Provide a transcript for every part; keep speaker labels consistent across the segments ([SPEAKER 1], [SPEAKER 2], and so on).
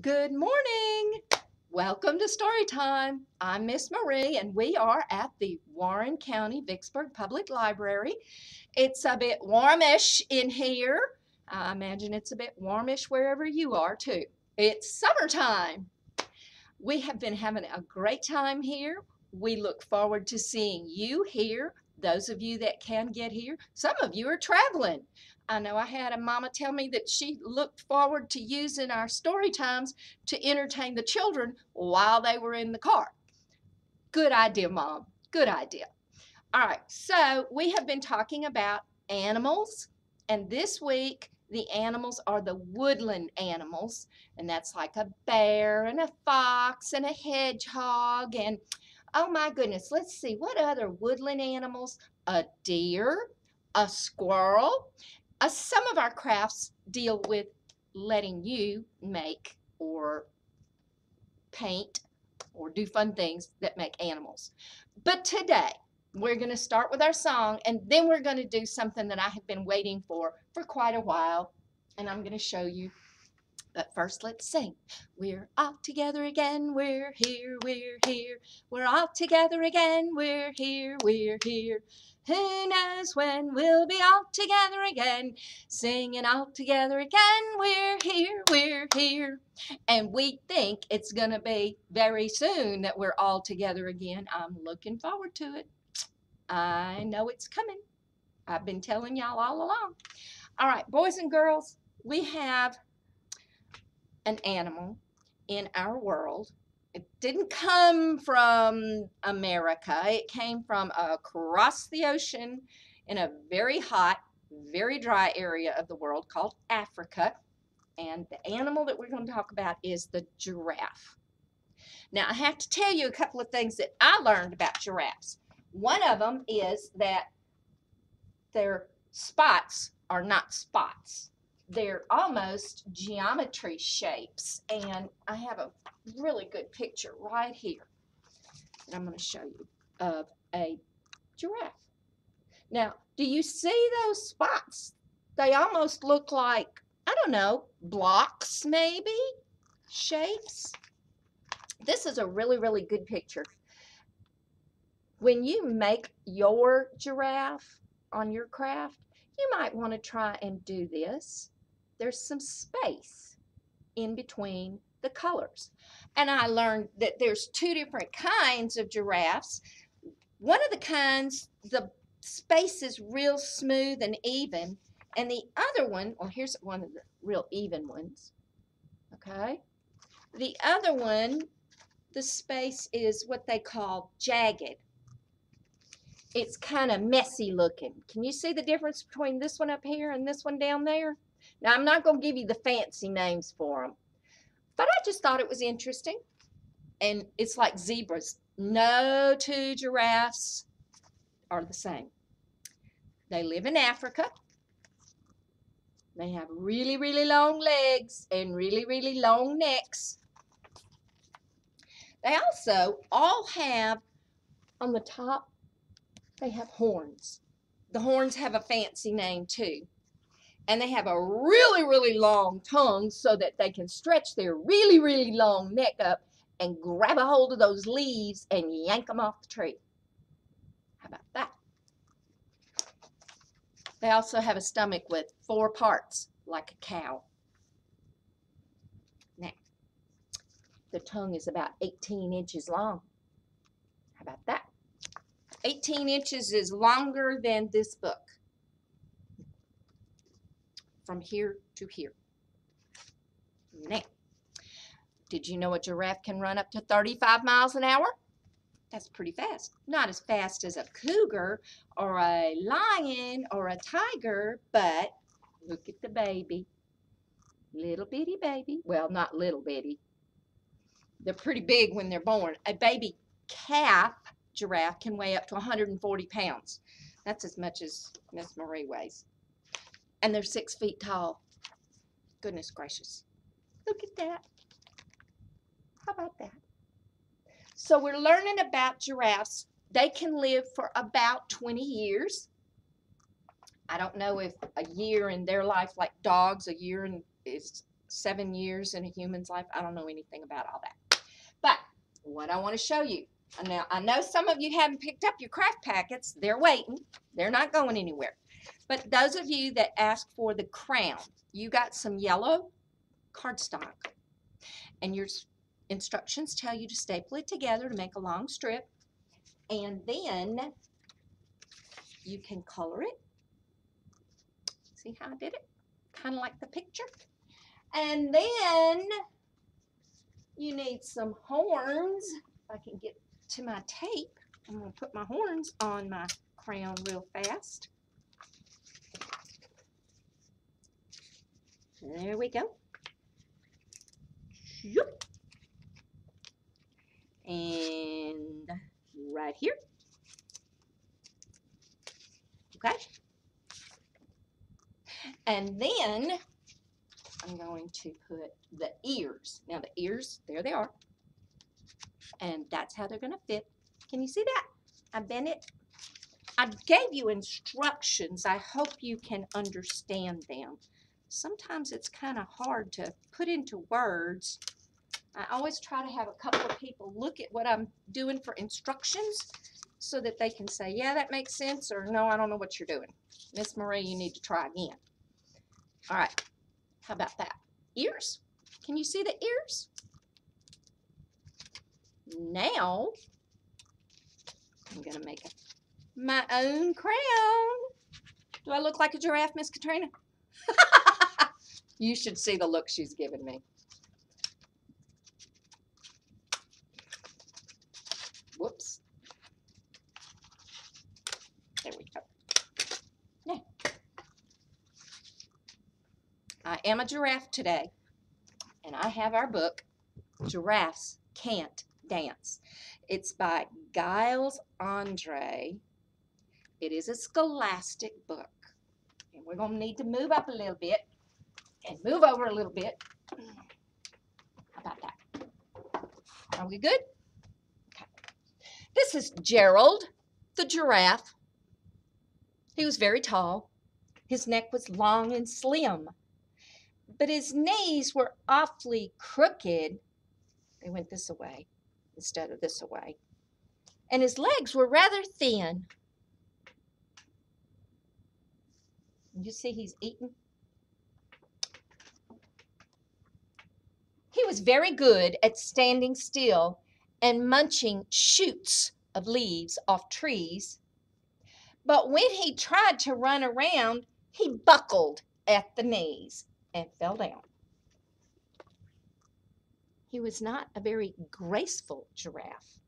[SPEAKER 1] Good morning. Welcome to Story Time. I'm Miss Marie, and we are at the Warren County-Vicksburg Public Library. It's a bit warmish in here. I imagine it's a bit warmish wherever you are, too. It's summertime. We have been having a great time here. We look forward to seeing you here, those of you that can get here. Some of you are traveling. I know I had a mama tell me that she looked forward to using our story times to entertain the children while they were in the car. Good idea, Mom. Good idea. All right, so we have been talking about animals, and this week the animals are the woodland animals, and that's like a bear and a fox and a hedgehog and oh my goodness, let's see, what other woodland animals? A deer, a squirrel. Some of our crafts deal with letting you make or paint or do fun things that make animals. But today, we're going to start with our song, and then we're going to do something that I have been waiting for quite a while, and I'm going to show you. But first, let's sing. We're all together again, we're here, we're here. We're all together again, we're here, we're here. Who knows when we'll be all together again, singing all together again, we're here, we're here. And we think it's going to be very soon that we're all together again. I'm looking forward to it. I know it's coming. I've been telling y'all all along. All right, boys and girls, we have an animal in our world. It didn't come from America. It came from across the ocean in a very hot, very dry area of the world called Africa. And the animal that we're going to talk about is the giraffe. Now, I have to tell you a couple of things that I learned about giraffes. One of them is that their spots are not spots. They're almost geometry shapes, and I have a really good picture right here that I'm going to show you of a giraffe. Now, do you see those spots? They almost look like, I don't know, blocks maybe, shapes. This is a really, really good picture. When you make your giraffe on your craft, you might want to try and do this. There's some space in between the colors. And I learned that there's two different kinds of giraffes. One of the kinds, the space is real smooth and even, and the other one, well, here's one of the real even ones, okay? The other one, the space is what they call jagged. It's kind of messy looking. Can you see the difference between this one up here and this one down there? Now, I'm not going to give you the fancy names for them, but I just thought it was interesting. And it's like zebras. No two giraffes are the same. They live in Africa. They have really, really long legs and really, really long necks. They also all have, on the top, they have horns. The horns have a fancy name too. And they have a really, really long tongue so that they can stretch their really, really long neck up and grab a hold of those leaves and yank them off the tree. How about that? They also have a stomach with 4 parts, like a cow. Now, the tongue is about 18 inches long. How about that? 18 inches is longer than this book. From here to here. Now, did you know a giraffe can run up to 35 miles an hour? That's pretty fast. Not as fast as a cougar or a lion or a tiger, but look at the baby. Little bitty baby. Well, not little bitty. They're pretty big when they're born. A baby calf giraffe can weigh up to 140 pounds. That's as much as Miss Marie weighs. And they're 6 feet tall. Goodness gracious. Look at that. How about that? So we're learning about giraffes. They can live for about 20 years. I don't know if a year in their life, like dogs, a year is 7 years in a human's life. I don't know anything about all that. But what I want to show you, now I know some of you haven't picked up your craft packets. They're waiting. They're not going anywhere. But those of you that asked for the crown, you got some yellow cardstock. And your instructions tell you to staple it together to make a long strip. And then you can color it. See how I did it? Kind of like the picture. And then you need some horns. If I can get to my tape, I'm going to put my horns on my crown real fast. There we go. And right here. Okay. And then I'm going to put the ears. Now the ears, there they are. And that's how they're going to fit. Can you see that? I bent it. I gave you instructions. I hope you can understand them. Sometimes it's kind of hard to put into words. I always try to have a couple of people look at what I'm doing for instructions so that they can say, yeah, that makes sense, or no, I don't know what you're doing. Miss Marie, you need to try again. All right, how about that? Ears. Can you see the ears? Now, I'm going to make my own crown. Do I look like a giraffe, Miss Katrina? You should see the look she's giving me. Whoops. There we go. Now, I am a giraffe today, and I have our book, Giraffes Can't Dance. It's by Giles Andre. It is a scholastic book, and we're going to need to move up a little bit and move over a little bit. How about that? Are we good? Okay. This is Gerald, the giraffe. He was very tall. His neck was long and slim, but his knees were awfully crooked. They went this way instead of this way. And his legs were rather thin. You see he's eating? He was very good at standing still and munching shoots of leaves off trees. But when he tried to run around, he buckled at the knees and fell down. He was not a very graceful giraffe.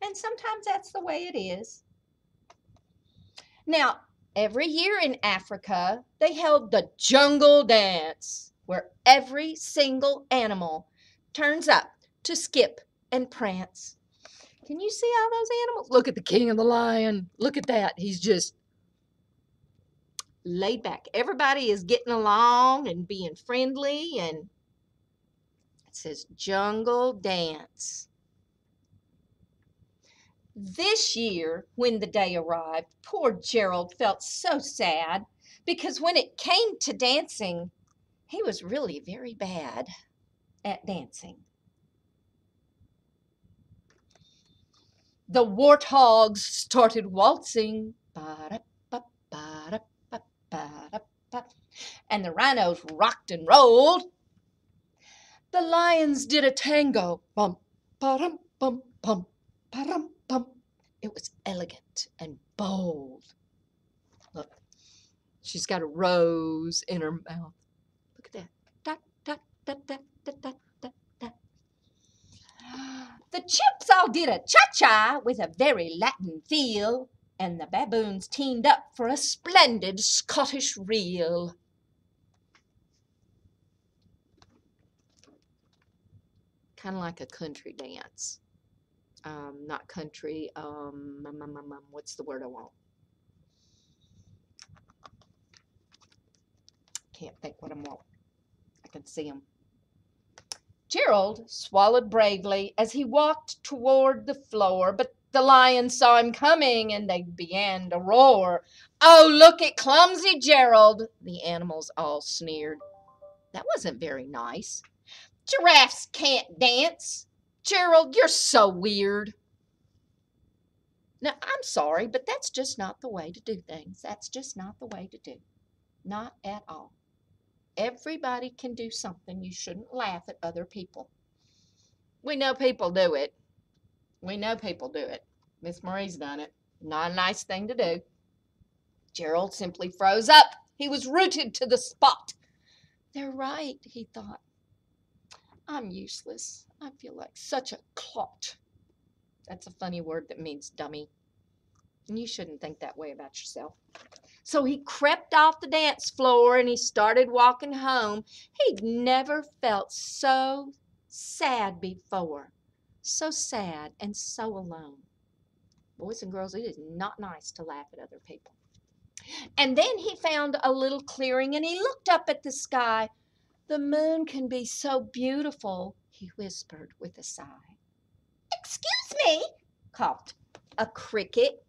[SPEAKER 1] And sometimes that's the way it is. Now, every year in Africa, they held the jungle dance, where every single animal turns up to skip and prance. Can you see all those animals? Look at the king of the lion. Look at that. He's just laid back. Everybody is getting along and being friendly, and it says jungle dance. This year, when the day arrived, poor Gerald felt so sad because when it came to dancing, he was really very bad at dancing. The warthogs started waltzing, and the rhinos rocked and rolled. The lions did a tango, bum, ba-dum, bum, bum, ba-dum, bum. It was elegant and bold. Look, she's got a rose in her mouth. Look at that. Da, da, da, da, da, da, da, da. The chimps all did a cha-cha with a very Latin feel, and the baboons teamed up for a splendid Scottish reel. Kind of like a country dance. Not country, what's the word I want? Can't think what I want. I can see him. Gerald swallowed bravely as he walked toward the floor, but the lions saw him coming and they began to roar. "Oh, look at clumsy Gerald," the animals all sneered. That wasn't very nice. Giraffes can't dance. Gerald, you're so weird. Now, I'm sorry, but that's just not the way to do things. That's just not the way to do. Not at all. Everybody can do something. You shouldn't laugh at other people. We know people do it. We know people do it. Miss Marie's done it. Not a nice thing to do. Gerald simply froze up. He was rooted to the spot. They're right, he thought. I'm useless. I feel like such a clot. That's a funny word that means dummy. And you shouldn't think that way about yourself. So he crept off the dance floor and he started walking home. He'd never felt so sad before. So sad and so alone. Boys and girls, it is not nice to laugh at other people. And then he found a little clearing and he looked up at the sky. The moon can be so beautiful, he whispered with a sigh. Excuse me, coughed a cricket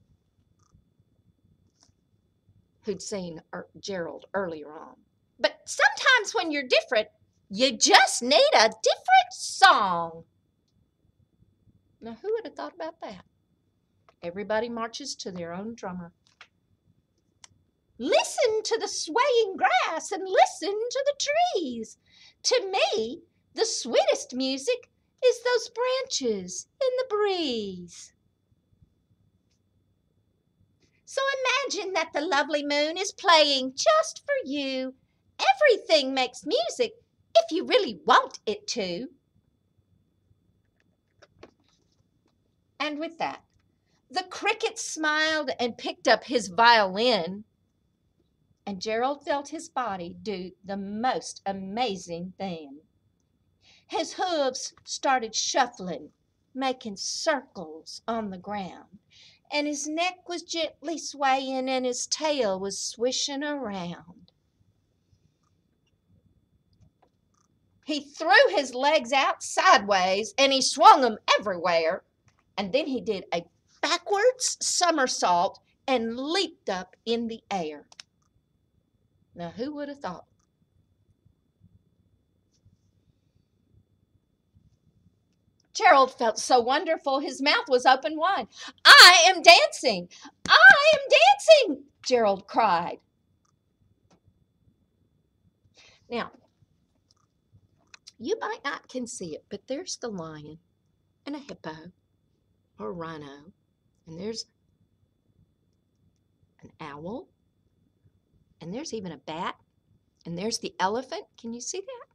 [SPEAKER 1] who'd seen Gerald earlier on. But sometimes when you're different, you just need a different song. Now, who would have thought about that? Everybody marches to their own drummer. Listen to the swaying grass and listen to the trees. To me, the sweetest music is those branches in the breeze. So imagine that the lovely moon is playing just for you. Everything makes music if you really want it to. And with that, the cricket smiled and picked up his violin. And Gerald felt his body do the most amazing thing. His hooves started shuffling, making circles on the ground, and his neck was gently swaying and his tail was swishing around. He threw his legs out sideways and he swung them everywhere, and then he did a backwards somersault and leaped up in the air. Now, who would have thought? Gerald felt so wonderful, his mouth was open wide. I am dancing! I am dancing! Gerald cried. Now, you might not can see it, but there's the lion and a hippo or a rhino, and there's an owl, and there's even a bat, and there's the elephant. Can you see that?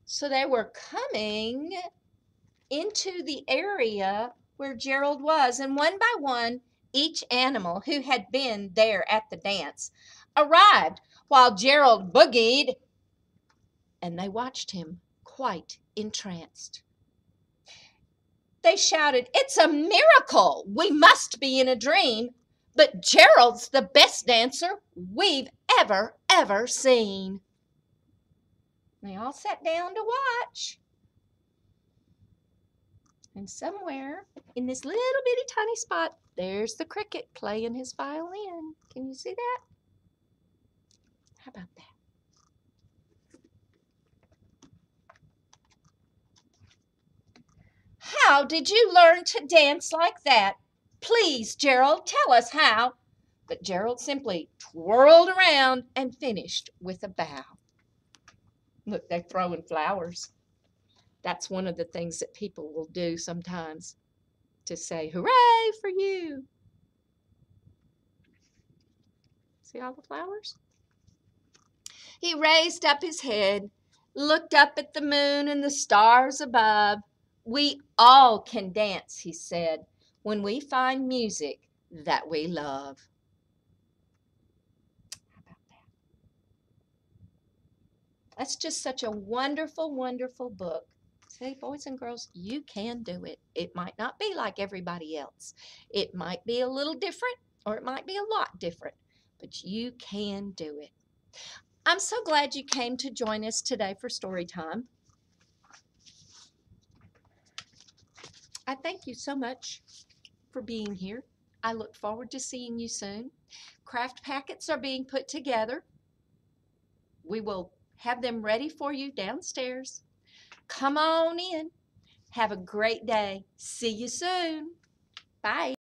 [SPEAKER 1] So they were coming into the area where Gerald was, and one by one, each animal who had been there at the dance arrived while Gerald boogied, and they watched him quite entranced. They shouted, "It's a miracle! We must be in a dream, but Gerald's the best dancer we've ever seen." They all sat down to watch. And somewhere in this little bitty tiny spot, there's the cricket playing his violin. Can you see that? How about that? How did you learn to dance like that? Please, Gerald, tell us how. But Gerald simply twirled around and finished with a bow. Look, they're throwing flowers. That's one of the things that people will do sometimes to say, hooray for you. See all the flowers? He raised up his head, looked up at the moon and the stars above. We all can dance, he said, when we find music that we love. How about that? That's just such a wonderful, wonderful book. See, boys and girls, you can do it. It might not be like everybody else. It might be a little different, or it might be a lot different, but you can do it. I'm so glad you came to join us today for story time. I thank you so much for being here. I look forward to seeing you soon. Craft packets are being put together. We will have them ready for you downstairs. Come on in. Have a great day. See you soon. Bye.